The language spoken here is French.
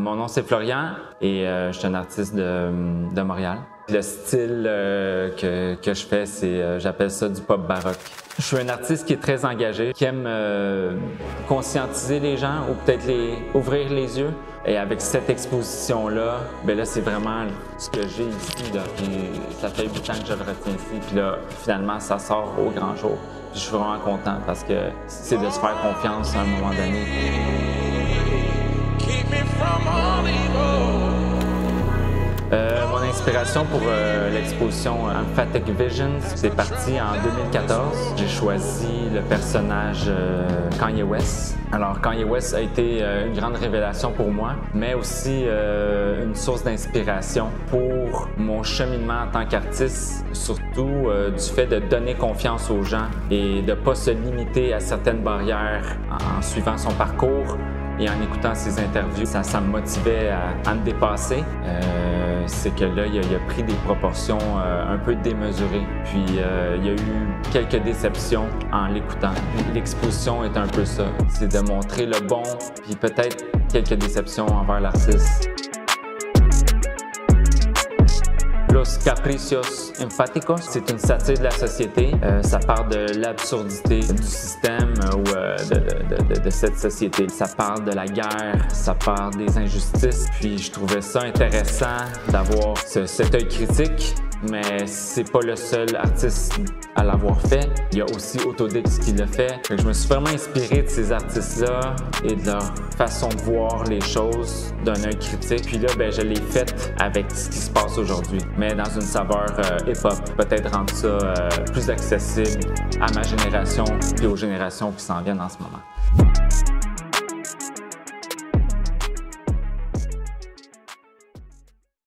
Mon nom c'est Florian et je suis un artiste de Montréal. Le style que je fais, j'appelle ça du pop baroque. Je suis un artiste qui est très engagé, qui aime conscientiser les gens ou peut-être ouvrir les yeux. Et avec cette exposition-là, ben là c'est vraiment ce que j'ai ici. Là. Ça fait 8 ans que je le retiens ici. Puis là, finalement, ça sort au grand jour. Puis je suis vraiment content parce que c'est de se faire confiance à un moment donné. Mon inspiration pour l'exposition Emphatic Visions, c'est parti en 2014. J'ai choisi le personnage Kanye West. Alors Kanye West a été une grande révélation pour moi, mais aussi une source d'inspiration pour mon cheminement en tant qu'artiste, surtout du fait de donner confiance aux gens et de ne pas se limiter à certaines barrières en suivant son parcours. Et en écoutant ses interviews, ça me motivait à me dépasser. C'est que là, il a pris des proportions un peu démesurées. Puis il y a eu quelques déceptions en l'écoutant. L'exposition est un peu ça. C'est de montrer le bon, puis peut-être quelques déceptions envers l'artiste. Los Capricios Empáticos, c'est une satire de la société. Ça parle de l'absurdité du système ou de cette société. Ça parle de la guerre, ça parle des injustices. Puis je trouvais ça intéressant d'avoir cet œil critique, mais c'est pas le seul artiste à l'avoir fait. Il y a aussi Autodix qui l'a fait. Donc, je me suis vraiment inspiré de ces artistes-là et de leur façon de voir les choses d'un œil critique. Puis là, ben, je l'ai fait avec ce qui se passe aujourd'hui, mais dans une saveur hip-hop. Peut-être rendre ça plus accessible à ma génération et aux générations qui s'en viennent en ce moment.